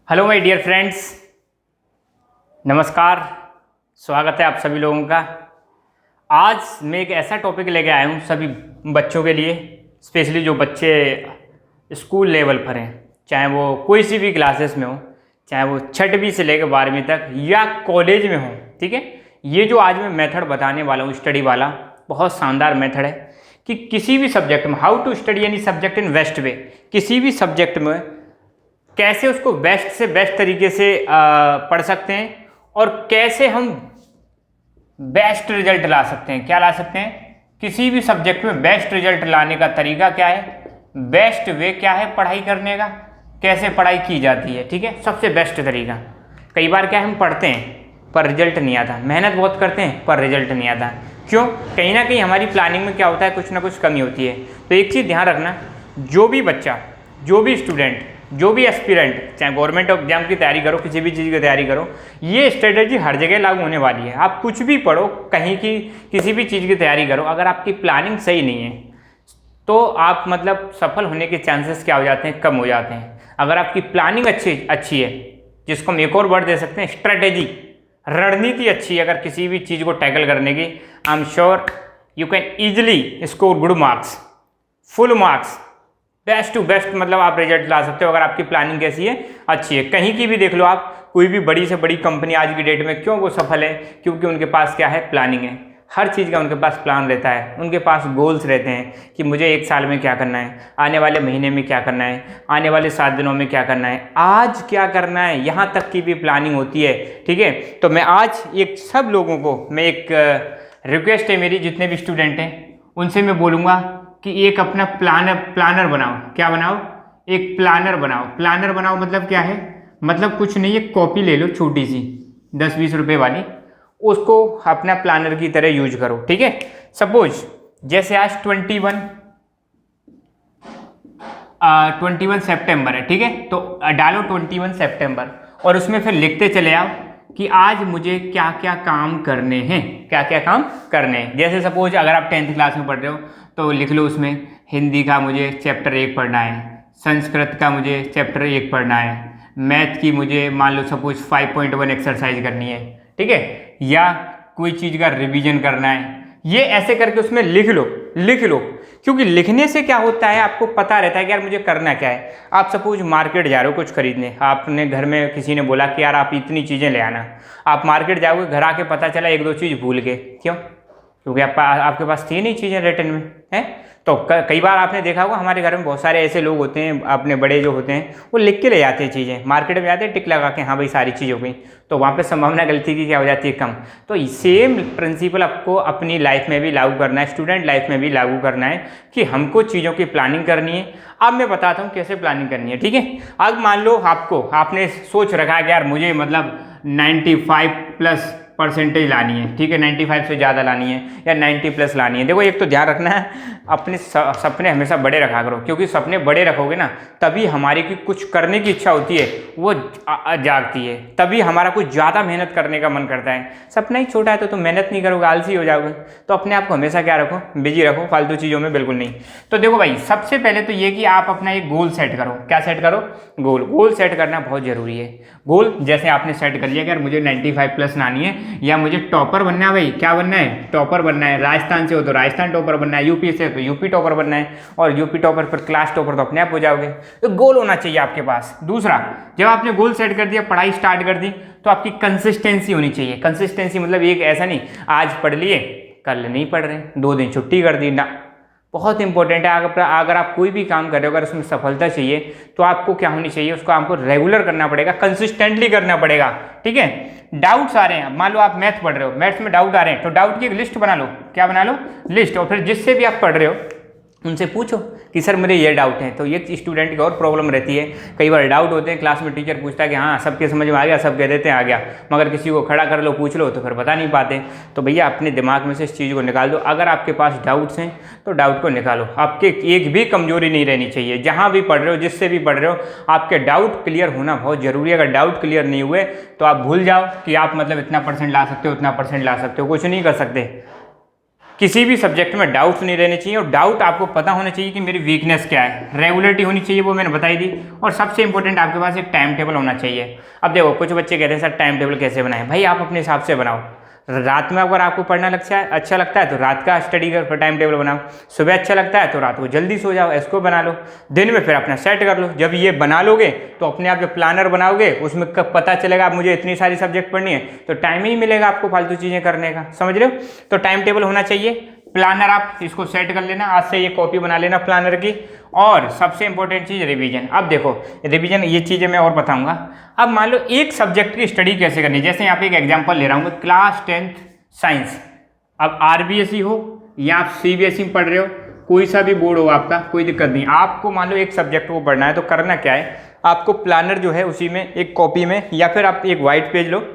Hello my dear friends, नमस्कार। स्वागत है आप सभी लोगों का। आज मैं एक ऐसा टॉपिक लेके आया हूँ सभी बच्चों के लिए, स्पेशली जो बच्चे स्कूल लेवल पर हैं, चाहे वो कोई सी भी क्लासेस में हो, चाहे वो छठवीं से लेकर 12वीं तक या कॉलेज में हो। ठीक है, ये जो आज मैं मेथड बताने वाला हूँ स्टडी वाला, बहुत शानदार मेथड है कि किसी भी सब्जेक्ट में हाउ टू स्टडी यानी सब्जेक्ट इन बेस्ट वे, किसी भी सब्जेक्ट में कैसे उसको बेस्ट से बेस्ट तरीके से पढ़ सकते हैं और कैसे हम बेस्ट रिजल्ट ला सकते हैं। क्या ला सकते हैं? किसी भी सब्जेक्ट में बेस्ट रिजल्ट लाने का तरीका क्या है, बेस्ट वे क्या है पढ़ाई करने का, कैसे पढ़ाई की जाती है। ठीक है, सबसे बेस्ट तरीका। कई बार क्या हम पढ़ते हैं पर रिजल्ट नहीं आता, मेहनत बहुत करते हैं पर रिजल्ट नहीं आता। क्यों? कहीं ना कहीं हमारी प्लानिंग में क्या होता है, कुछ ना कुछ कमी होती है। तो एक चीज़ ध्यान रखना, जो भी बच्चा, जो भी स्टूडेंट, जो भी एस्पिरेंट, चाहे गवर्नमेंट एग्जाम की तैयारी करो, किसी भी चीज़ की तैयारी करो, ये स्ट्रेटजी हर जगह लागू होने वाली है। आप कुछ भी पढ़ो, कहीं की किसी भी चीज़ की तैयारी करो, अगर आपकी प्लानिंग सही नहीं है तो आप मतलब सफल होने के चांसेस क्या हो जाते हैं, कम हो जाते हैं। अगर आपकी प्लानिंग अच्छी है, जिसको हम एक और वर्ड दे सकते हैं स्ट्रेटेजी, रणनीति अच्छी है अगर किसी भी चीज़ को टैकल करने की, I am sure you can easily score good marks, full marks, best to best, मतलब आप रिजल्ट ला सकते हो अगर आपकी प्लानिंग कैसी है, अच्छी है। कहीं की भी देख लो आप, कोई भी बड़ी से बड़ी कंपनी आज की डेट में क्यों वो सफल है, क्योंकि उनके पास क्या है, प्लानिंग है। हर चीज़ का उनके पास प्लान रहता है, उनके पास गोल्स रहते हैं कि मुझे 1 साल में क्या करना है, आने वाले महीने में क्या करना है, आने वाले 7 दिनों में क्या करना है, आज क्या करना है, यहाँ तक की भी प्लानिंग होती है। ठीक है, तो मैं आज एक सब लोगों को, मैं एक रिक्वेस्ट है मेरी, जितने भी स्टूडेंट हैं उनसे मैं बोलूँगा कि एक अपना प्लानर बनाओ। क्या बनाओ? एक प्लानर बनाओ। प्लानर बनाओ मतलब क्या है, मतलब कुछ नहीं, एक कॉपी ले लो छोटी सी 10-20 रुपए वाली, उसको अपना प्लानर की तरह यूज करो। ठीक है, सपोज जैसे आज 21 सितंबर है, ठीक है, तो डालो 21 सितंबर और उसमें फिर लिखते चले आओ कि आज मुझे क्या क्या काम करने हैं, क्या क्या काम करने हैं। जैसे सपोज अगर आप 10th क्लास में पढ़ रहे हो तो लिख लो उसमें हिंदी का मुझे चैप्टर 1 पढ़ना है, संस्कृत का मुझे चैप्टर 1 पढ़ना है, मैथ की मुझे मान लो सपोज 5.1 एक्सरसाइज करनी है। ठीक है, या कोई चीज़ का रिवीजन करना है, ये ऐसे करके उसमें लिख लो। क्योंकि लिखने से क्या होता है, आपको पता रहता है कि यार मुझे करना क्या है। आप सपोज मार्केट जा रहे हो कुछ खरीदने, आपने घर में किसी ने बोला कि यार आप इतनी चीज़ें ले आना, आप मार्केट जाओगे, घर आके पता चला 1-2 चीज़ भूल गए। क्यों? क्योंकि आपके पास थी नहीं चीज़ें रिटर्न में, हैं। तो कई बार आपने देखा होगा हमारे घर में बहुत सारे ऐसे लोग होते हैं, अपने बड़े जो होते हैं वो लिख के ले जाते हैं चीज़ें, मार्केट में जाते हैं टिक लगा के, हाँ भाई सारी चीज़ हो गई, तो वहाँ पे संभावना गलती की क्या हो जाती है, कम। तो सेम प्रिंसिपल आपको अपनी लाइफ में भी लागू करना है, स्टूडेंट लाइफ में भी लागू करना है कि हमको चीज़ों की प्लानिंग करनी है। अब मैं बताता हूँ कैसे प्लानिंग करनी है। ठीक है, अब मान लो आपने सोच रखा है कि यार मुझे मतलब 95+ % लानी है। ठीक है, 95 से ज़्यादा लानी है या 90+ लानी है। देखो एक तो ध्यान रखना है, अपने सपने हमेशा बड़े रखा करो, क्योंकि सपने बड़े रखोगे ना तभी हमारी की कुछ करने की इच्छा होती है, वो जागती है, तभी हमारा कुछ ज़्यादा मेहनत करने का मन करता है। सपना ही छोटा है तो तुम मेहनत नहीं करोगे, आलसी हो जाओगे। तो अपने आप को हमेशा क्या रखो, बिजी रखो, फालतू चीज़ों में बिल्कुल नहीं। तो देखो भाई, सबसे पहले तो ये कि आप अपना एक गोल सेट करो। क्या सेट करो? गोल सेट करना बहुत ज़रूरी है। गोल जैसे आपने सेट कर लिया कि यार मुझे 95+ लानी है, या मुझे टॉपर बनना है। भाई क्या बनना है? टॉपर बनना है। राजस्थान से हो तो राजस्थान टॉपर बनना है, यूपी से हो तो यूपी टॉपर बनना है, और यूपी टॉपर फिर क्लास टॉपर तो अपने आप हो जाओगे। तो गोल होना चाहिए आपके पास। दूसरा, जब आपने गोल सेट कर दिया, पढ़ाई स्टार्ट कर दी, तो आपकी कंसिस्टेंसी होनी चाहिए। कंसिस्टेंसी मतलब एक ऐसा नहीं आज पढ़ लिए कल नहीं पढ़ रहे, 2 दिन छुट्टी कर दी ना। बहुत इंपॉर्टेंट है, अगर आप कोई भी काम कर रहे हो, अगर उसमें सफलता चाहिए तो आपको क्या होनी चाहिए, उसको आपको रेगुलर करना पड़ेगा, कंसिस्टेंटली करना पड़ेगा। ठीक है, डाउट्स आ रहे हैं, मान लो आप मैथ पढ़ रहे हो, मैथ्स में डाउट आ रहे हैं, तो डाउट की एक लिस्ट बना लो। क्या बना लो? लिस्ट। और फिर जिससे भी आप पढ़ रहे हो उनसे पूछो कि सर मेरे ये डाउट हैं। तो ये स्टूडेंट की और प्रॉब्लम रहती है, कई बार डाउट होते हैं, क्लास में टीचर पूछता है कि हाँ सबके समझ में आ गया, सब कह देते हैं आ गया, मगर किसी को खड़ा कर लो, पूछ लो तो फिर बता नहीं पाते। तो भैया अपने दिमाग में से इस चीज़ को निकाल दो। अगर आपके पास डाउट्स हैं तो डाउट को निकालो, आपके एक भी कमजोरी नहीं रहनी चाहिए। जहाँ भी पढ़ रहे हो, जिससे भी पढ़ रहे हो, आपके डाउट क्लियर होना बहुत ज़रूरी है। अगर डाउट क्लियर नहीं हुए तो आप भूल जाओ कि आप मतलब इतना % ला सकते हो, उतना % ला सकते हो, कुछ नहीं कर सकते। किसी भी सब्जेक्ट में डाउट्स नहीं रहने चाहिए, और डाउट आपको पता होना चाहिए कि मेरी वीकनेस क्या है। रेगुलरिटी होनी चाहिए, वो मैंने बताई दी। और सबसे इंपॉर्टेंट आपके पास एक टाइम टेबल होना चाहिए। अब देखो कुछ बच्चे कहते हैं सर टाइम टेबल कैसे बनाएं? भाई आप अपने हिसाब से बनाओ। रात में अगर आपको पढ़ना अच्छा लगता है तो रात का स्टडी का टाइम टेबल बनाओ। सुबह अच्छा लगता है तो रात को जल्दी सो जाओ, इसको बना लो। दिन में फिर अपना सेट कर लो। जब ये बना लोगे तो अपने आप जो प्लानर बनाओगे उसमें कब पता चलेगा आप मुझे इतनी सारी सब्जेक्ट पढ़नी है, तो टाइम ही मिलेगा आपको फालतू चीज़ें करने का। समझ रहे हो? तो टाइम टेबल होना चाहिए। प्लानर आप इसको सेट कर लेना, आज से ये कॉपी बना लेना प्लानर की। और सबसे इंपॉर्टेंट चीज़ रिवीजन। अब देखो रिवीजन, ये चीज़ें मैं और बताऊंगा। अब मान लो एक सब्जेक्ट की स्टडी कैसे करनी है, जैसे यहाँ पे एक एग्जांपल ले रहा हूँ, क्लास 10th साइंस। अब आरबीएसई हो या आप सीबीएसई में पढ़ रहे हो, कोई सा भी बोर्ड हो आपका, कोई दिक्कत नहीं। आपको मान लो एक सब्जेक्ट को पढ़ना है तो करना क्या है, आपको प्लानर जो है उसी में एक कॉपी में या फिर आप एक वाइट पेज लो,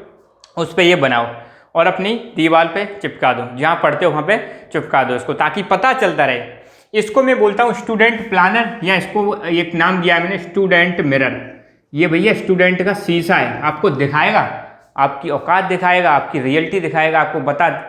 उस पर ये बनाओ और अपनी दीवार पे चिपका दो। जहाँ पढ़ते हो वहाँ पे चिपका दो इसको, ताकि पता चलता रहे। इसको मैं बोलता हूँ स्टूडेंट प्लानर, या इसको एक नाम दिया है मैंने स्टूडेंट मिरर। ये भैया स्टूडेंट का शीशा है, आपको दिखाएगा, आपकी औकात दिखाएगा, आपकी रियलिटी दिखाएगा, आपको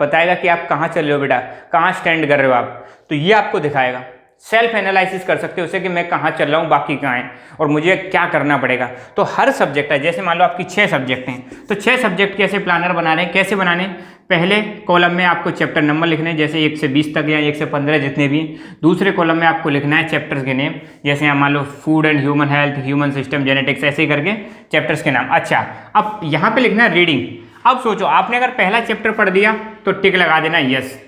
बताएगा कि आप कहाँ चल रहे हो बेटा, कहाँ स्टैंड कर रहे हो आप। तो ये आपको दिखाएगा। सेल्फ एनालिसिस कर सकते हो उसे कि मैं कहाँ चल रहा हूँ, बाकी कहाँ है और मुझे क्या करना पड़ेगा। तो हर सब्जेक्ट है, जैसे मान लो आपकी 6 सब्जेक्ट हैं, तो 6 सब्जेक्ट कैसे प्लानर बना रहे हैं, कैसे बनाने। पहले कॉलम में आपको चैप्टर नंबर लिखने हैं, जैसे 1 से 20 तक या 1 से 15 जितने भी। दूसरे कॉलम में आपको लिखना है चैप्टर्स के नेम, जैसे यहाँ मान लो food and human health, human system, genetics, ऐसे ही करके चैप्टर्स के नाम। अच्छा, अब यहाँ पे लिखना है रीडिंग। अब सोचो आपने अगर पहला चैप्टर पढ़ दिया तो टिक लगा देना यस,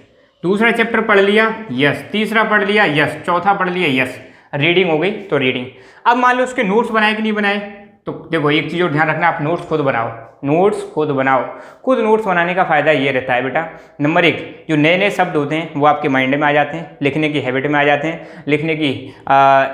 दूसरा चैप्टर पढ़ लिया यस, तीसरा पढ़ लिया यस, चौथा पढ़ लिया यस, रीडिंग हो गई तो रीडिंग। अब मान लो उसके नोट्स बनाए कि नहीं बनाए, तो देखो एक चीज़ और ध्यान रखना, आप नोट्स खुद बनाओ, नोट्स खुद बनाओ। खुद नोट्स बनाने का फ़ायदा ये रहता है बेटा, नंबर 1, जो नए नए शब्द होते हैं वो आपके माइंड में आ जाते हैं, लिखने की हैबिट में आ जाते हैं, लिखने की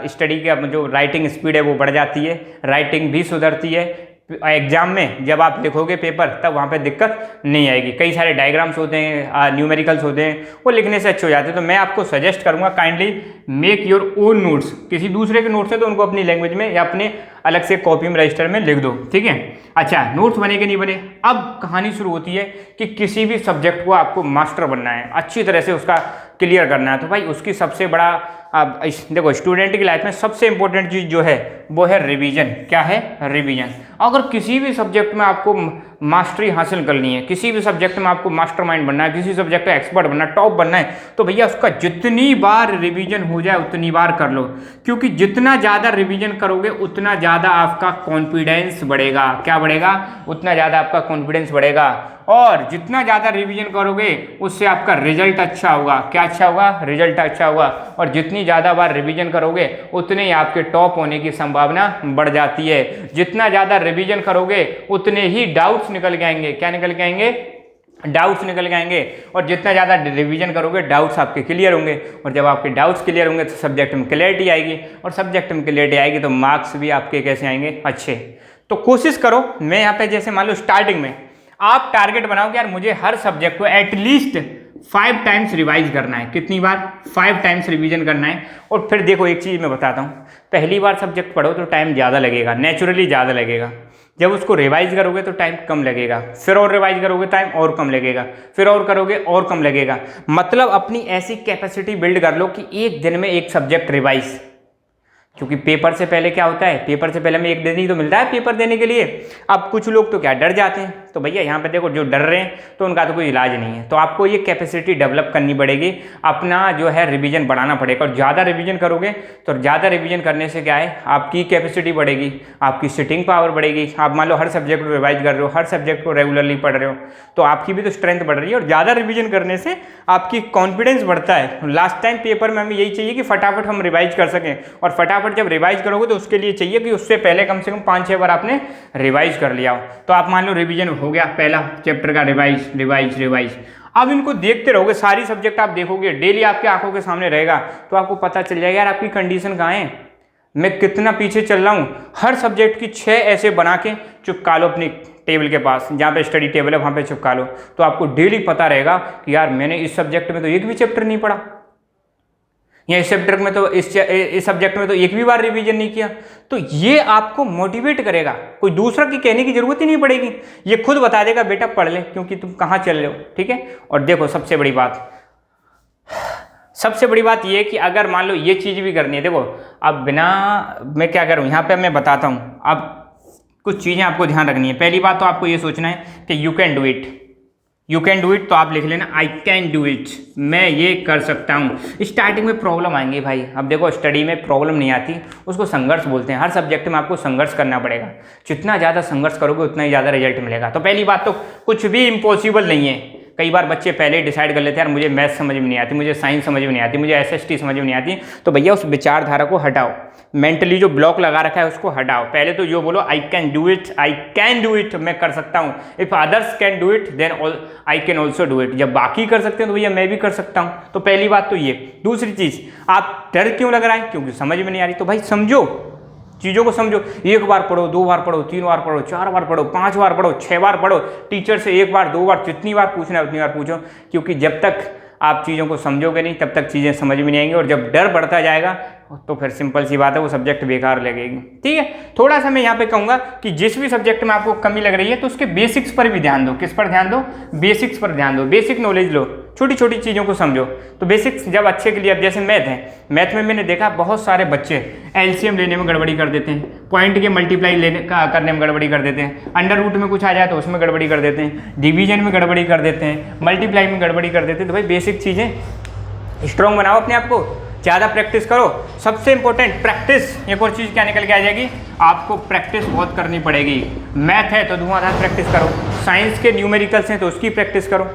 स्टडी का जो राइटिंग स्पीड है वो बढ़ जाती है, राइटिंग भी सुधरती है। एग्जाम में जब आप लिखोगे पेपर तब वहाँ पे दिक्कत नहीं आएगी। कई सारे डायग्राम्स होते हैं, न्यूमेरिकल्स होते हैं, वो लिखने से अच्छे हो जाते हैं। तो मैं आपको सजेस्ट करूँगा kindly make your own notes. किसी दूसरे के नोट्स है तो उनको अपनी लैंग्वेज में या अपने अलग से कॉपी में रजिस्टर में लिख दो, ठीक है। अच्छा, नोट्स बने कि नहीं बने। अब कहानी शुरू होती है कि किसी भी सब्जेक्ट को आपको मास्टर बनना है, अच्छी तरह से उसका क्लियर करना है। तो भाई उसकी सबसे बड़ा, अब देखो स्टूडेंट की लाइफ में सबसे इंपॉर्टेंट चीज़ जो है वो है रिवीजन। क्या है? रिवीजन। अगर किसी भी सब्जेक्ट में आपको मास्टरी हासिल करनी है, किसी भी सब्जेक्ट में आपको मास्टरमाइंड बनना है, किसी सब्जेक्ट में एक्सपर्ट बनना है, टॉप बनना है, तो भैया उसका जितनी बार रिवीजन हो जाए उतनी बार कर लो। क्योंकि जितना ज़्यादा रिवीजन करोगे उतना ज़्यादा आपका कॉन्फिडेंस बढ़ेगा। क्या बढ़ेगा? उतना ज़्यादा आपका कॉन्फिडेंस बढ़ेगा। और जितना ज़्यादा रिवीजन करोगे उससे आपका रिजल्ट अच्छा होगा। क्या अच्छा होगा? रिजल्ट अच्छा होगा। और जितनी ज़्यादा बार रिवीजन करोगे उतने ही आपके टॉप होने की संभावना बढ़ जाती है। जितना ज़्यादा रिवीजन करोगे उतने ही डाउट्स निकल के आएंगे। क्या निकल के आएंगे? डाउट्स निकल के आएंगे। और जितना ज़्यादा रिवीजन करोगे डाउट्स आपके क्लियर होंगे, और जब आपके डाउट्स क्लियर होंगे तो सब्जेक्ट में क्लैरिटी आएगी, और सब्जेक्ट में क्लैरिटी आएगी तो मार्क्स भी आपके कैसे आएंगे? अच्छे। तो कोशिश करो, मैं यहाँ पे जैसे मान लो स्टार्टिंग में आप टारगेट बनाओ कि यार मुझे हर सब्जेक्ट को एटलीस्ट 5 टाइम्स रिवाइज करना है। कितनी बार? 5 टाइम्स रिवीजन करना है। और फिर देखो एक चीज़ मैं बताता हूँ, पहली बार सब्जेक्ट पढ़ो तो टाइम ज़्यादा लगेगा, नेचुरली ज़्यादा लगेगा। जब उसको रिवाइज करोगे तो टाइम कम लगेगा, फिर और रिवाइज करोगे टाइम और कम लगेगा, फिर और करोगे और कम लगेगा। मतलब अपनी ऐसी कैपेसिटी बिल्ड कर लो कि एक दिन में एक सब्जेक्ट रिवाइज। क्योंकि पेपर से पहले क्या होता है, पेपर से पहले हमें एक दिन ही तो मिलता है पेपर देने के लिए। अब कुछ लोग तो क्या डर जाते हैं, तो भैया यहाँ पे देखो जो डर रहे हैं तो उनका तो कोई इलाज नहीं है। तो आपको ये कैपेसिटी डेवलप करनी पड़ेगी, अपना जो है रिवीजन बढ़ाना पड़ेगा। और ज़्यादा रिवीजन करोगे तो ज़्यादा रिवीजन करने से क्या है, आपकी कैपेसिटी बढ़ेगी, आपकी सिटिंग पावर बढ़ेगी। आप मान लो हर सब्जेक्ट को रिवाइज कर रहे हो, हर सब्जेक्ट को रेगुलरली पढ़ रहे हो, तो आपकी भी तो स्ट्रेंथ बढ़ रही है। और ज़्यादा रिवीजन करने से आपकी कॉन्फिडेंस बढ़ता है। लास्ट टाइम पेपर में हमें यही चाहिए कि फटाफट हम रिवाइज कर सकें, और फटाफट जब रिवाइज करोगे तो उसके लिए चाहिए कि उससे पहले कम से कम 5-6 बार आपने रिवाइज कर लिया हो। तो आप मान लो रिवीजन हो गया, पहला चैप्टर का रिवाइज रिवाइज रिवाइज। अब इनको देखते रहोगे, सारी सब्जेक्ट आप देखोगे, डेली आपके आंखों के सामने रहेगा, तो आपको पता चल जाएगा यार आपकी कंडीशन कहाँ है, मैं कितना पीछे चल रहा हूँ। हर सब्जेक्ट की 6 ऐसे बना के चिपका लो अपनी टेबल के पास, जहाँ पे स्टडी टेबल है वहाँ पे चिपका लो। तो आपको डेली पता रहेगा कि यार मैंने इस सब्जेक्ट में तो एक भी चैप्टर नहीं पढ़ा, या इस सब्जेक्ट में तो इस सब्जेक्ट में तो एक भी बार रिवीजन नहीं किया। तो ये आपको मोटिवेट करेगा, कोई दूसरा की कहने की जरूरत ही नहीं पड़ेगी, ये खुद बता देगा बेटा पढ़ ले, क्योंकि तुम कहाँ चल रहे हो। ठीक है। और देखो सबसे बड़ी बात, सबसे बड़ी बात ये कि अगर मान लो ये चीज़ भी करनी है, देखो अब बिना मैं क्या करूँ यहाँ पे मैं बताता हूँ। अब कुछ चीज़ें आपको ध्यान रखनी है। पहली बात तो आपको ये सोचना है कि you can do it, you can do it, तो आप लिख लेना आई कैन डू इट, मैं ये कर सकता हूँ। स्टार्टिंग में प्रॉब्लम आएंगी भाई, अब देखो स्टडी में प्रॉब्लम नहीं आती, उसको संघर्ष बोलते हैं। हर सब्जेक्ट में आपको संघर्ष करना पड़ेगा, जितना ज़्यादा संघर्ष करोगे उतना ही ज़्यादा रिजल्ट मिलेगा। तो पहली बात तो कुछ भी इम्पॉसिबल नहीं है। कई बार बच्चे पहले ही डिसाइड कर लेते हैं यार मुझे मैथ समझ में नहीं आती, मुझे साइंस समझ में नहीं आती, मुझे एसएसटी समझ में नहीं आती। तो भैया उस विचारधारा को हटाओ, मेंटली जो ब्लॉक लगा रखा है उसको हटाओ। पहले तो जो बोलो I can do it, I can do it, मैं कर सकता हूँ। If others can do it then I can also do it, जब बाकी कर सकते हैं तो भैया मैं भी कर सकता हूँ। तो पहली बात तो ये। दूसरी चीज़, आप डर क्यों लग रहा है? क्योंकि समझ में नहीं आ रही। तो भाई समझो, चीज़ों को समझो। एक बार पढ़ो, 2 बार पढ़ो, 3 बार पढ़ो, 4 बार पढ़ो, 5 बार पढ़ो, 6 बार पढ़ो। टीचर से 1 बार 2 बार जितनी बार पूछना है उतनी बार पूछो, क्योंकि जब तक आप चीज़ों को समझोगे नहीं तब तक चीज़ें समझ में नहीं आएंगी। और जब डर बढ़ता जाएगा तो फिर सिंपल सी बात है वो सब्जेक्ट बेकार लगेगी। ठीक है, थोड़ा सा मैं यहाँ पे कहूँगा कि जिस भी सब्जेक्ट में आपको कमी लग रही है तो उसके बेसिक्स पर भी ध्यान दो। किस पर ध्यान दो? बेसिक्स पर ध्यान दो। बेसिक नॉलेज लो, छोटी छोटी चीज़ों को समझो। तो बेसिक्स जब अच्छे के लिए, अब जैसे मैथ है, मैथ में मैंने देखा बहुत सारे बच्चे एलसीएम लेने में गड़बड़ी कर देते हैं, पॉइंट के मल्टीप्लाई करने में गड़बड़ी कर देते हैं, अंडर रूट में कुछ आ जाए तो उसमें गड़बड़ी कर देते हैं, डिवीजन में गड़बड़ी कर देते हैं, मल्टीप्लाई में गड़बड़ी कर देते हैं। तो भाई बेसिक चीज़ें स्ट्रॉन्ग बनाओ अपने आप को, ज़्यादा प्रैक्टिस करो। सबसे इंपॉर्टेंट प्रैक्टिस। एक और चीज़ क्या निकल के आ जाएगी, आपको प्रैक्टिस बहुत करनी पड़ेगी। मैथ है तो धुआंधार प्रैक्टिस करो, साइंस के न्यूमेरिकल्स हैं तो उसकी प्रैक्टिस करो,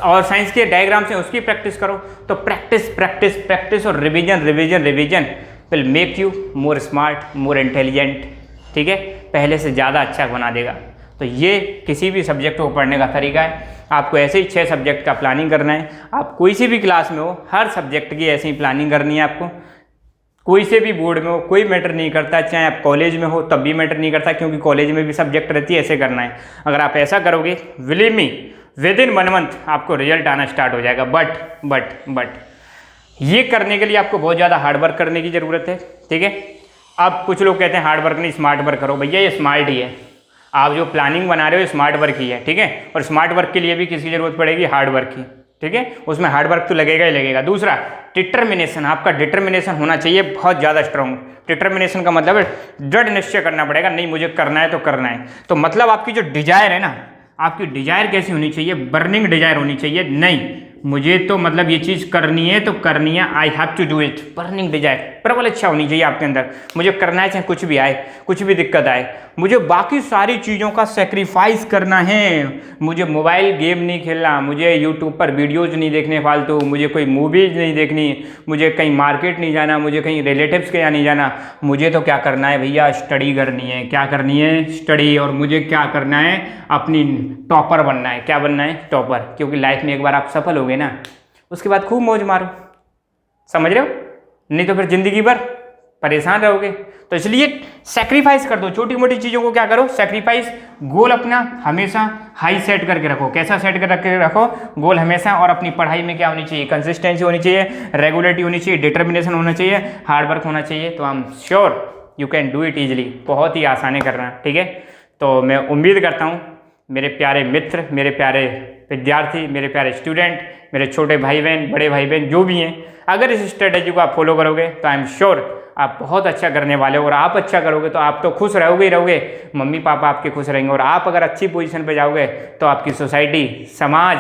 और साइंस के डायग्राम्स हैं उसकी प्रैक्टिस करो। तो प्रैक्टिस प्रैक्टिस प्रैक्टिस और revision revision revision will make you more smart, more intelligent. ठीक है, पहले से ज़्यादा अच्छा बना देगा। तो ये किसी भी सब्जेक्ट को पढ़ने का तरीका है। आपको ऐसे ही 6 सब्जेक्ट का प्लानिंग करना है। आप कोई सी भी क्लास में हो, हर सब्जेक्ट की ऐसी ही प्लानिंग करनी है आपको। कोई से भी बोर्ड में हो, कोई मैटर नहीं करता, चाहे आप कॉलेज में हो तब भी मैटर नहीं करता, क्योंकि कॉलेज में भी सब्जेक्ट रहती है, ऐसे करना है। अगर आप ऐसा करोगे, believe me, with in 1 month आपको रिजल्ट आना स्टार्ट हो जाएगा। बट ये करने के लिए आपको बहुत ज़्यादा हार्डवर्क करने की ज़रूरत है। ठीक है, अब कुछ लोग कहते हैं हार्डवर्क नहीं स्मार्ट वर्क करो। भैया ये स्मार्ट ही है, आप जो प्लानिंग बना रहे हो स्मार्ट वर्क ही है। ठीक है, और स्मार्ट वर्क के लिए भी किसकी ज़रूरत पड़ेगी? हार्ड वर्क की। ठीक है, उसमें हार्ड वर्क तो लगेगा ही लगेगा। दूसरा, डिटर्मिनेशन। आपका डिटर्मिनेशन होना चाहिए बहुत ज़्यादा स्ट्रॉन्ग। डिटर्मिनेशन का मतलब है दृढ़ निश्चय करना पड़ेगा, नहीं मुझे करना है तो करना है। तो मतलब आपकी जो डिजायर है ना, आपकी डिजायर कैसी होनी चाहिए? बर्निंग डिजायर होनी चाहिए। नहीं मुझे तो मतलब ये चीज़ करनी है तो करनी है, I have to do it. Burning desire, प्रबल इच्छा होनी चाहिए आपके अंदर, मुझे करना है चाहे कुछ भी आए, कुछ भी दिक्कत आए। मुझे बाकी सारी चीज़ों का सेक्रीफाइस करना है। मुझे मोबाइल गेम नहीं खेलना, मुझे यूट्यूब पर वीडियोज़ नहीं देखने फालतू, मुझे कोई मूवीज़ नहीं देखनी, मुझे कहीं मार्केट नहीं जाना, मुझे कहीं रिलेटिव्स के यहाँ नहीं जाना। मुझे तो क्या करना है भैया? स्टडी करनी है। क्या करनी है? स्टडी। और मुझे क्या करना है? अपनी टॉपर बनना है। क्या बनना है? टॉपर। क्योंकि लाइफ में एक बार आप सफल हो गए ना, उसके बाद खूब मौज मारो। समझ रहे हो? नहीं तो फिर जिंदगी भर परेशान रहोगे। तो इसलिए सेक्रीफाइस कर दो, छोटी मोटी चीज़ों को क्या करो? सेक्रीफाइस। गोल अपना हमेशा हाई सेट करके रखो। कैसा सेट करके रखो? गोल हमेशा। और अपनी पढ़ाई में क्या होनी चाहिए? कंसिस्टेंसी होनी चाहिए, रेगुलरिटी होनी चाहिए, डिटर्मिनेशन होना चाहिए, हार्डवर्क होना चाहिए। तो आई am sure you can do it easily. बहुत ही आसानी करना। ठीक है, तो मैं उम्मीद करता हूँ मेरे प्यारे मित्र, मेरे प्यारे विद्यार्थी, मेरे प्यारे स्टूडेंट, मेरे छोटे भाई बहन, बड़े भाई बहन जो भी हैं, अगर इस स्ट्रेटेजी को आप फॉलो करोगे तो आई एम श्योर आप बहुत अच्छा करने वाले हो। और आप अच्छा करोगे तो आप तो खुश रहोगे ही रहोगे, मम्मी पापा आपके खुश रहेंगे। और आप अगर अच्छी पोजीशन पे जाओगे तो आपकी सोसाइटी, समाज,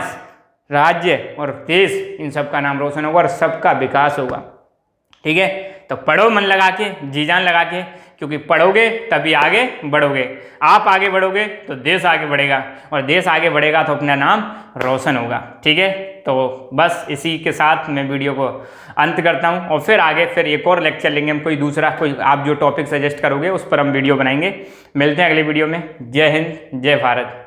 राज्य और देश, इन सब का नाम रोशन होगा और सबका विकास होगा। ठीक है, तो पढ़ो मन लगा के, जी जान लगा के, क्योंकि पढ़ोगे तभी आगे बढ़ोगे। आप आगे बढ़ोगे तो देश आगे बढ़ेगा, और देश आगे बढ़ेगा तो अपना नाम रोशन होगा। ठीक है, तो बस इसी के साथ मैं वीडियो को अंत करता हूं, और फिर आगे फिर एक और लेक्चर लेंगे हम, कोई दूसरा, कोई आप जो टॉपिक सजेस्ट करोगे उस पर हम वीडियो बनाएंगे। मिलते हैं अगले वीडियो में। जय हिंद, जय भारत।